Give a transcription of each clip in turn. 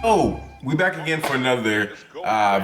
Oh, we back again for another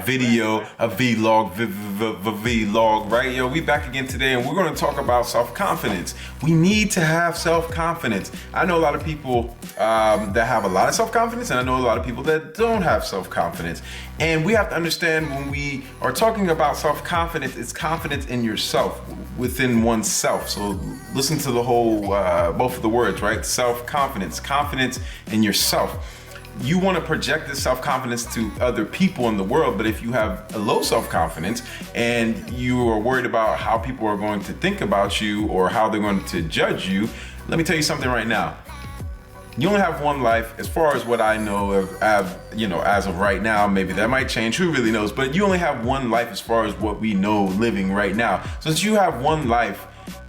video, a vlog, vlog, right? Yo, we back again today, and we're going to talk about self-confidence. We need to have self-confidence. I know a lot of people that have a lot of self-confidence, and I know a lot of people that don't have self-confidence. And we have to understand when we are talking about self-confidence, it's confidence in yourself, within oneself. So listen to the whole, both of the words, right? Self-confidence, confidence in yourself. You want to project this self-confidence to other people in the world, but if you have a low self-confidence and you are worried about how people are going to think about you or how they're going to judge you, let me tell you something right now. You only have one life, as far as what I know of, as of right now. Maybe that might change, who really knows, but you only have one life as far as what we know living right now. So since you have one life,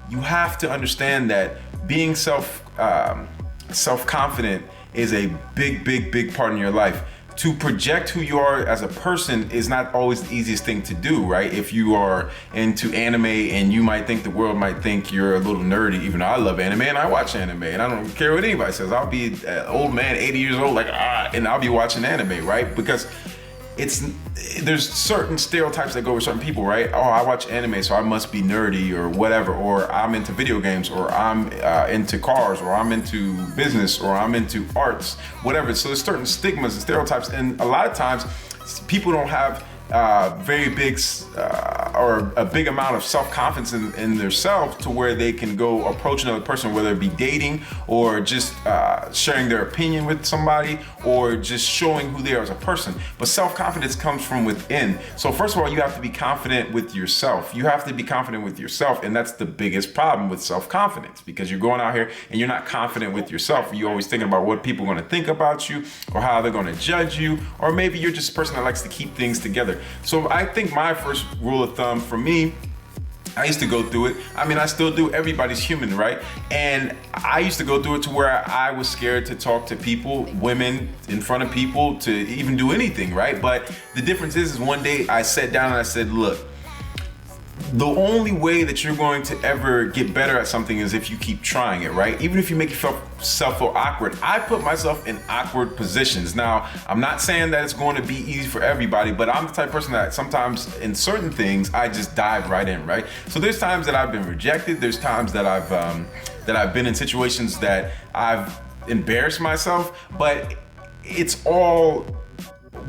you have to understand that being self-confident is a big part in your life. To project who you are as a person is not always the easiest thing to do, right? If you are into anime, and you might think the world might think you're a little nerdy, even though I love anime and I watch anime and I don't care what anybody says. I'll be an old man, 80 years old, and I'll be watching anime, right? Because there's certain stereotypes that go with certain people, right? Oh, I watch anime, so I must be nerdy or whatever, or I'm into video games, or I'm into cars, or I'm into business, or I'm into arts, whatever. So there's certain stigmas and stereotypes, and a lot of times people don't have very big or a big amount of self-confidence in themselves to where they can go approach another person, whether it be dating or just sharing their opinion with somebody or just showing who they are as a person. But self-confidence comes from within. So first of all, you have to be confident with yourself. You have to be confident with yourself, and that's the biggest problem with self-confidence, because you're going out here and you're not confident with yourself. You're always thinking about what people are going to think about you or how they're going to judge you, or maybe you're just a person that likes to keep things together. So I think my first rule of thumb for me, I used to go through it. I mean, I still do. Everybody's human, right? And I used to go through it to where I was scared to talk to people, women, in front of people, to even do anything, right? But the difference is one day I sat down and I said, look, the only way that you're going to ever get better at something is if you keep trying it, right? Even if you make yourself feel awkward. I put myself in awkward positions. Now, I'm not saying that it's going to be easy for everybody, but I'm the type of person that sometimes in certain things, I just dive right in, right? So there's times that I've been rejected. There's times that I've been in situations that I've embarrassed myself, but it's all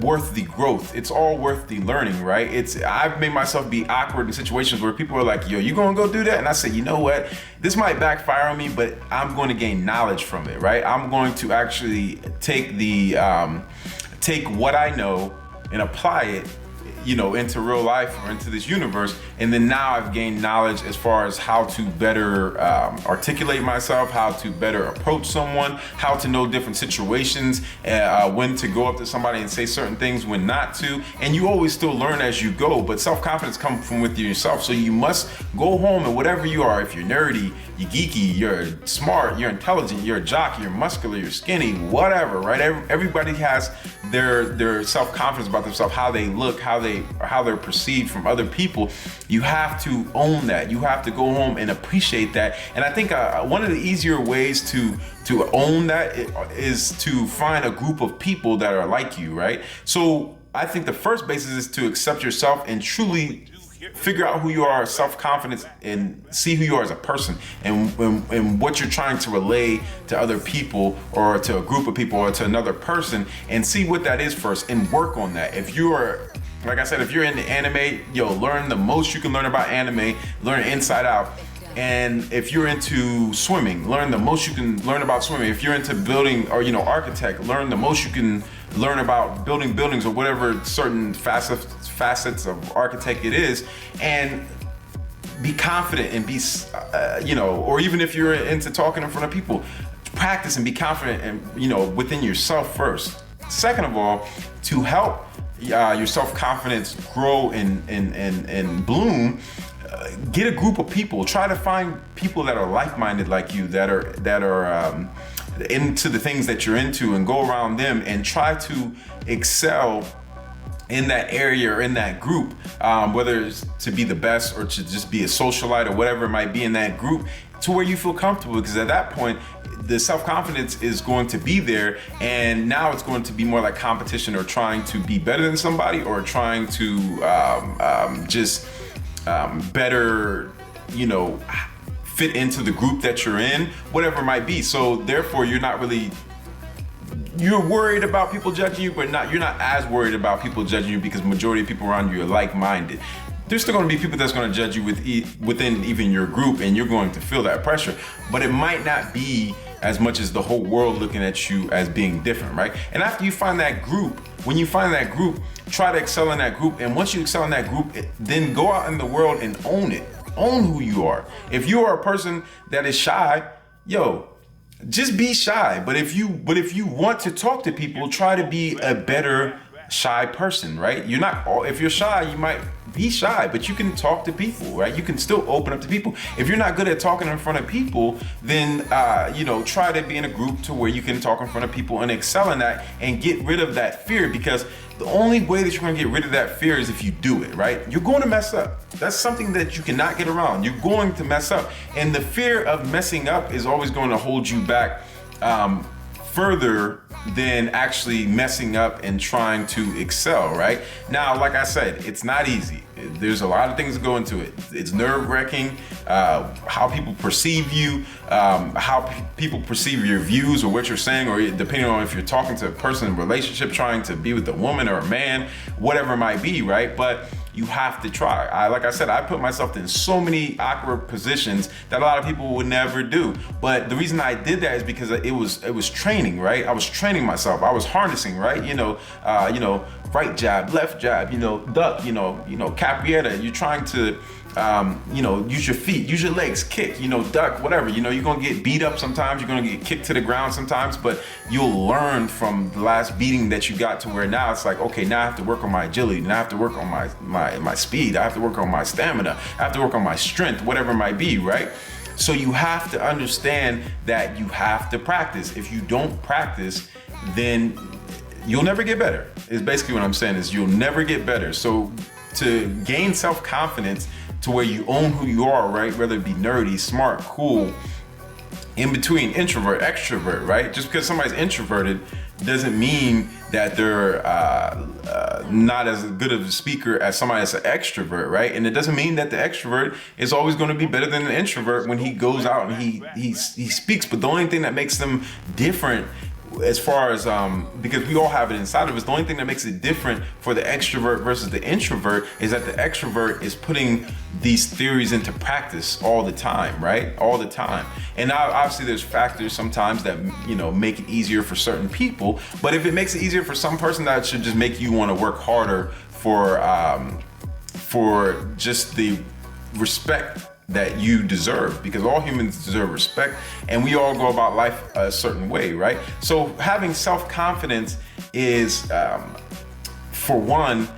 worth the growth. It's all worth the learning, right? I've made myself be awkward in situations where people are like, yo, you gonna go do that? And I say, you know what? This might backfire on me, but I'm going to gain knowledge from it, right? I'm going to actually take what I know and apply it, into real life or into this universe. And then now I've gained knowledge as far as how to better articulate myself, how to better approach someone, how to know different situations, when to go up to somebody and say certain things, when not to. And you always still learn as you go, but self-confidence comes from within yourself. So you must go home, and whatever you are, if you're nerdy, you're geeky, you're smart, you're intelligent, you're a jock, you're muscular, you're skinny, whatever, right? Everybody has their self-confidence about themselves, how they look, how they're perceived from other people. You have to own that. You have to go home and appreciate that. And I think one of the easier ways to own that is to find a group of people that are like you, right? So I think the first basis is to accept yourself and truly figure out who you are, self-confidence, and see who you are as a person, and what you're trying to relay to other people or to a group of people or to another person, and see what that is first and work on that. If you are, like I said, if you're into anime, learn the most you can learn about anime, learn it inside out. And if you're into swimming, learn the most you can learn about swimming. If you're into building or, architect, learn the most you can learn about building buildings or whatever certain facets of architect it is. And be confident and be, or even if you're into talking in front of people, practice and be confident and, within yourself first. Second of all, to help your self-confidence grow and bloom, get a group of people. Try to find people that are like-minded like you, that are into the things that you're into, and go around them and try to excel in that area or in that group, whether it's to be the best or to just be a socialite or whatever it might be in that group, to where you feel comfortable. Because at that point, the self-confidence is going to be there, and now it's going to be more like competition or trying to be better than somebody or trying to better, fit into the group that you're in, whatever it might be. So therefore you're worried about people judging you, but you're not as worried about people judging you because majority of people around you are like-minded. There's still going to be people that's going to judge you within even your group, and you're going to feel that pressure, but it might not be as much as the whole world looking at you as being different, right? And after you find that group, when you find that group, try to excel in that group. And once you excel in that group, then go out in the world and own it. Own who you are. If you are a person that is shy, just be shy. But if you want to talk to people, try to be a better shy person, right? If you're shy, you might be shy, but you can talk to people, right? You can still open up to people. If you're not good at talking in front of people, then try to be in a group to where you can talk in front of people and excel in that and get rid of that fear, because the only way that you're going to get rid of that fear is if you do it, right? You're going to mess up. That's something that you cannot get around. You're going to mess up, and the fear of messing up is always going to hold you back further than actually messing up and trying to excel, right? Now, like I said, it's not easy. There's a lot of things that go into it. It's nerve-wracking, how people perceive you, how people perceive your views or what you're saying, or depending on if you're talking to a person in a relationship, trying to be with a woman or a man, whatever it might be, right? But you have to try. Like I said, I put myself in so many awkward positions that a lot of people would never do. But the reason I did that is because it was training, right? I was training myself. I was harnessing, right? Right jab, left jab, duck, capoeira. You're trying to use your feet, use your legs, kick, duck, whatever. You're gonna get beat up sometimes, you're gonna get kicked to the ground sometimes, but you'll learn from the last beating that you got to where now it's like, okay, now I have to work on my agility, now I have to work on my speed, I have to work on my stamina, I have to work on my strength, whatever it might be, right? So you have to understand that you have to practice. If you don't practice, then you'll never get better. Is basically what I'm saying, is you'll never get better. So to gain self-confidence to where you own who you are, right? Whether it be nerdy, smart, cool, in between, introvert, extrovert, right? Just because somebody's introverted doesn't mean that they're not as good of a speaker as somebody that's an extrovert, right? And it doesn't mean that the extrovert is always going to be better than the introvert when he goes out and he speaks. But the only thing that makes them different, as far as because we all have it inside of us, the only thing that makes it different for the extrovert versus the introvert is that the extrovert is putting these theories into practice all the time, right? All the time. And now obviously there's factors sometimes that make it easier for certain people, but if it makes it easier for some person, that should just make you want to work harder for just the respect that you deserve, because all humans deserve respect and we all go about life a certain way, right? So having self-confidence is, for one,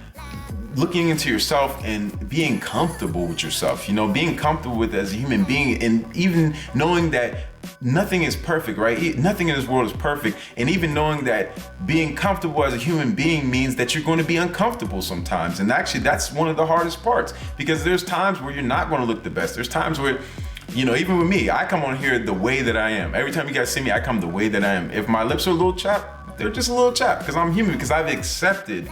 looking into yourself and being comfortable with yourself, being comfortable with as a human being, and even knowing that nothing is perfect, right? Nothing in this world is perfect. And even knowing that being comfortable as a human being means that you're going to be uncomfortable sometimes. And actually that's one of the hardest parts, because there's times where you're not going to look the best. There's times where, even with me, I come on here the way that I am. Every time you guys see me, I come the way that I am. If my lips are a little chapped, they're just a little chapped, because I'm human, because I've accepted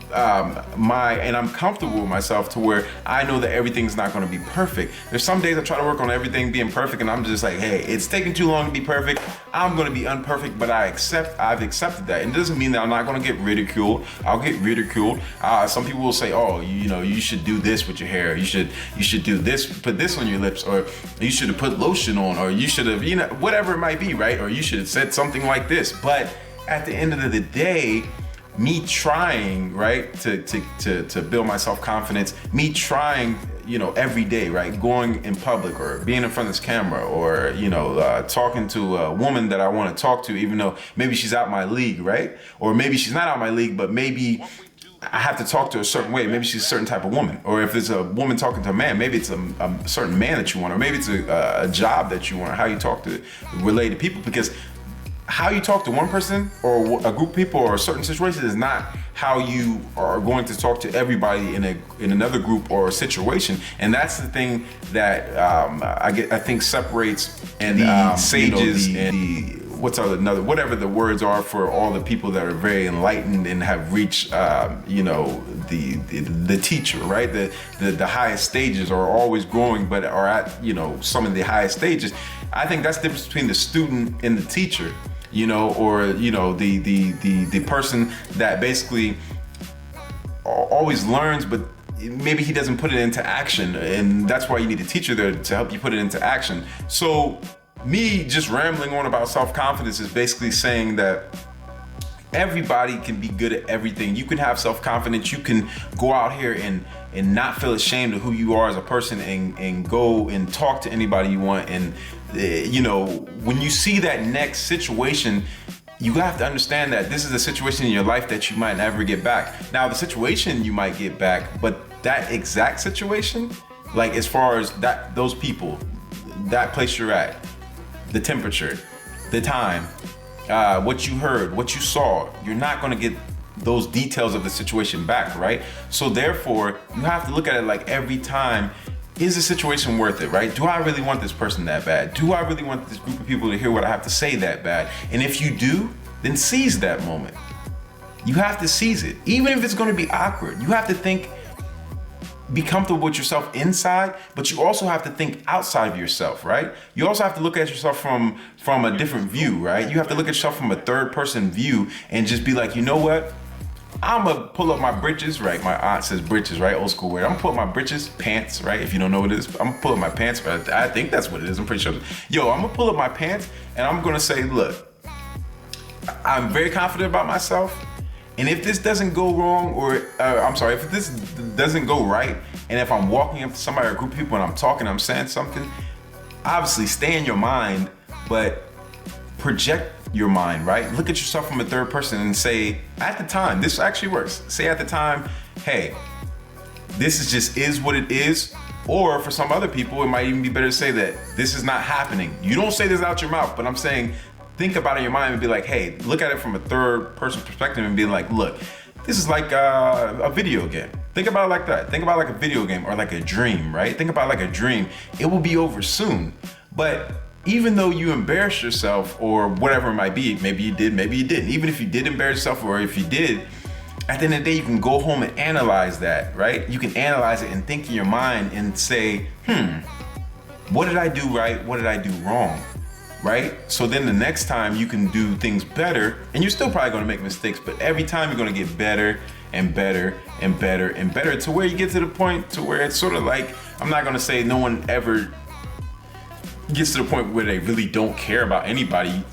and I'm comfortable with myself to where I know that everything's not going to be perfect. There's some days I try to work on everything being perfect, and I'm just like, hey, it's taking too long to be perfect. I'm going to be unperfect, but I've accepted that. And it doesn't mean that I'm not going to get ridiculed. I'll get ridiculed. Some people will say, oh, you should do this with your hair. You should do this, put this on your lips, or you should have put lotion on, or you should have, whatever it might be, right? Or you should have said something like this. But at the end of the day, me trying, right, to build my self-confidence, me trying, every day, right, going in public or being in front of this camera, or, talking to a woman that I want to talk to, even though maybe she's out my league, right? Or maybe she's not out my league, but maybe I have to talk to her a certain way. Maybe she's a certain type of woman. Or if it's a woman talking to a man, maybe it's a certain man that you want, or maybe it's a job that you want, or how you talk to relate to people, because how you talk to one person or a group of people or a certain situation is not how you are going to talk to everybody in another group or a situation. And that's the thing that I think separates the sages and whatever the words are for all the people that are very enlightened and have reached the teacher, right? The highest stages are always growing, but are at some of the highest stages. I think that's the difference between the student and the teacher, or the person that basically always learns, but maybe he doesn't put it into action, and that's why you need a teacher there to help you put it into action. So me just rambling on about self-confidence is basically saying that everybody can be good at everything. You can have self-confidence. You can go out here and not feel ashamed of who you are as a person, and go and talk to anybody you want. And when you see that next situation, you have to understand that this is a situation in your life that you might never get back. Now, the situation you might get back, but that exact situation, like as far as those people, that place you're at, the temperature, the time, what you heard, what you saw, you're not going to get those details of the situation back, right? So therefore, you have to look at it like every time, is the situation worth it, right? Do I really want this person that bad? Do I really want this group of people to hear what I have to say that bad? And if you do, then seize that moment. You have to seize it. Even if it's going to be awkward, you have to be comfortable with yourself inside, but you also have to think outside of yourself, right? You also have to look at yourself from a different view, right? You have to look at yourself from a third person view and just be like, you know what? I'm gonna pull up my britches, right? My aunt says britches, right? Old school wear. I'm gonna pull up my britches, pants, right? If you don't know what it is, I'm gonna pull up my pants, but I think that's what it is. I'm pretty sure. I'm gonna pull up my pants and I'm gonna say, look, I'm very confident about myself. And if this doesn't go wrong, if this doesn't go right, and if I'm walking up to somebody or a group of people and I'm talking, I'm saying something, obviously stay in your mind, but project your mind, right? Look at yourself from a third person and say, at the time, this actually works. Say at the time, hey, this is what it is. Or for some other people, it might even be better to say that this is not happening. You don't say this out your mouth, but I'm saying, think about it in your mind and be like, hey, look at it from a third person perspective and be like, look, this is like a video game. Think about it like that. Think about it like a video game or like a dream, right? Think about it like a dream. It will be over soon. But even though you embarrass yourself or whatever it might be, maybe you did, maybe you didn't. Even if you did embarrass yourself or if you did, at the end of the day, you can go home and analyze that, right? You can analyze it and think in your mind and say, what did I do right? What did I do wrong? Right? So then the next time you can do things better, and you're still probably going to make mistakes, but every time you're going to get better and better and better and better to where you get to the point to where it's sort of like, I'm not going to say no one ever gets to the point where they really don't care about anybody.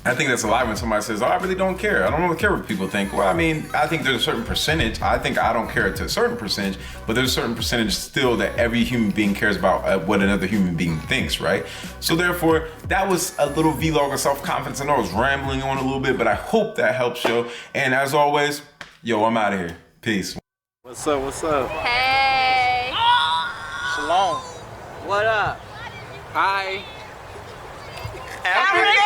I think that's a lie when somebody says, oh, I really don't care. I don't really care what people think. Well, I mean, I think there's a certain percentage. I think I don't care to a certain percentage, but there's a certain percentage still that every human being cares about what another human being thinks, right? So therefore, that was a little vlog of self-confidence. I know I was rambling on a little bit, but I hope that helps you. And as always, I'm out of here. Peace. What's up? What's up? Hey. Shalom. What up? Hi. Africa.